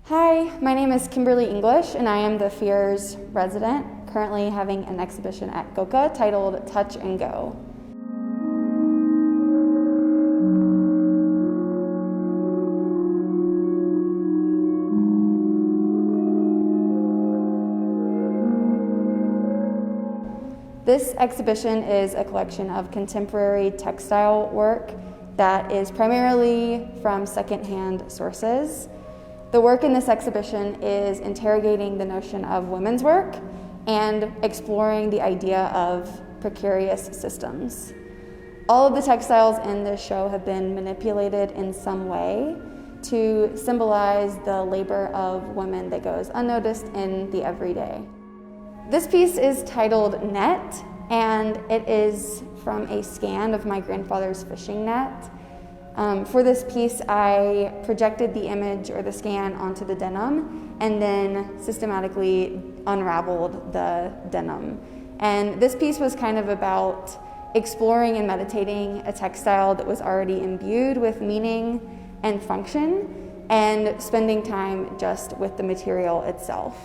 Hi, my name is Kimberly English, and I am the FEARS resident, currently having an exhibition at GOCA titled Touch and Go. This exhibition is a collection of contemporary textile work that is primarily from secondhand sources. The work in this exhibition is interrogating the notion of women's work and exploring the idea of precarious systems. All of the textiles in this show have been manipulated in some way to symbolize the labor of women that goes unnoticed in the everyday. This piece is titled Net, and it is from a scan of my grandfather's fishing net. For this piece, I projected the image or the scan onto the denim and then systematically unraveled the denim. And this piece was kind of about exploring and meditating a textile that was already imbued with meaning and function and spending time just with the material itself.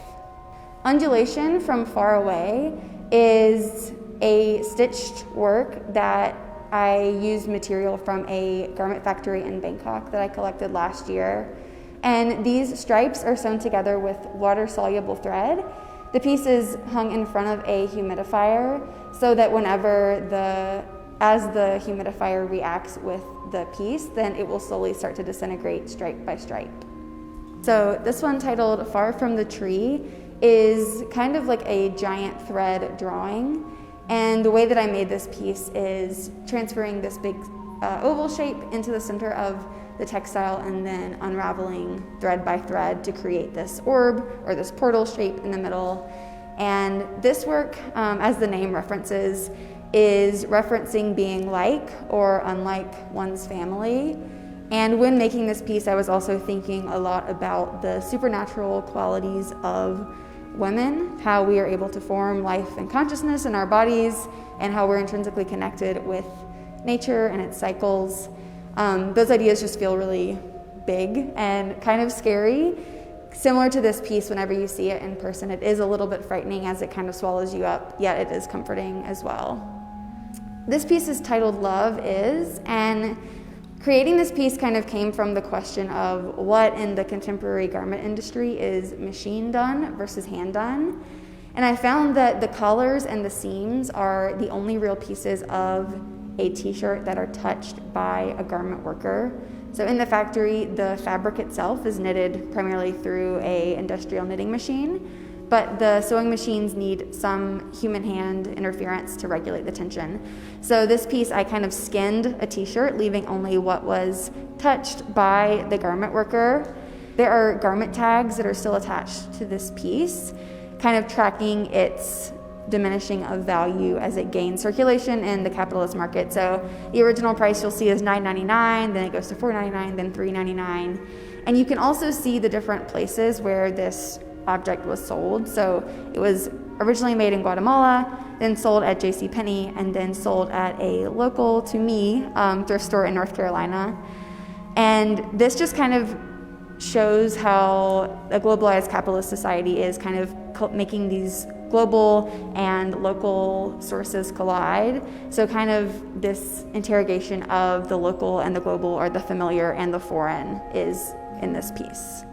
Undulation from Far Away is a stitched work that I used material from a garment factory in Bangkok that I collected last year. And these stripes are sewn together with water-soluble thread. The piece is hung in front of a humidifier so that as the humidifier reacts with the piece, then it will slowly start to disintegrate stripe by stripe. So this one, titled Far from the Tree, is kind of like a giant thread drawing. And the way that I made this piece is transferring this big oval shape into the center of the textile and then unraveling thread by thread to create this orb or this portal shape in the middle. And this work, as the name references, is referencing being like or unlike one's family. And when making this piece, I was also thinking a lot about the supernatural qualities of women, how we are able to form life and consciousness in our bodies, and how we're intrinsically connected with nature and its cycles. Those ideas just feel really big and kind of scary. Similar to this piece, whenever you see it in person, it is a little bit frightening as it kind of swallows you up, yet it is comforting as well. This piece is titled Love Is, and creating this piece kind of came from the question of what in the contemporary garment industry is machine done versus hand done. And I found that the collars and the seams are the only real pieces of a t-shirt that are touched by a garment worker. So in the factory, the fabric itself is knitted primarily through an industrial knitting machine, but the sewing machines need some human hand interference to regulate the tension. So this piece, I kind of skinned a t-shirt, leaving only what was touched by the garment worker. There are garment tags that are still attached to this piece, kind of tracking its diminishing of value as it gains circulation in the capitalist market. So the original price you'll see is $9.99, then it goes to $4.99, then $3.99. And you can also see the different places where this object was sold. So it was originally made in Guatemala, then sold at JCPenney, and then sold at a local, to me, thrift store in North Carolina. And this just kind of shows how a globalized capitalist society is kind of making these global and local sources collide. So kind of this interrogation of the local and the global, or the familiar and the foreign, is in this piece.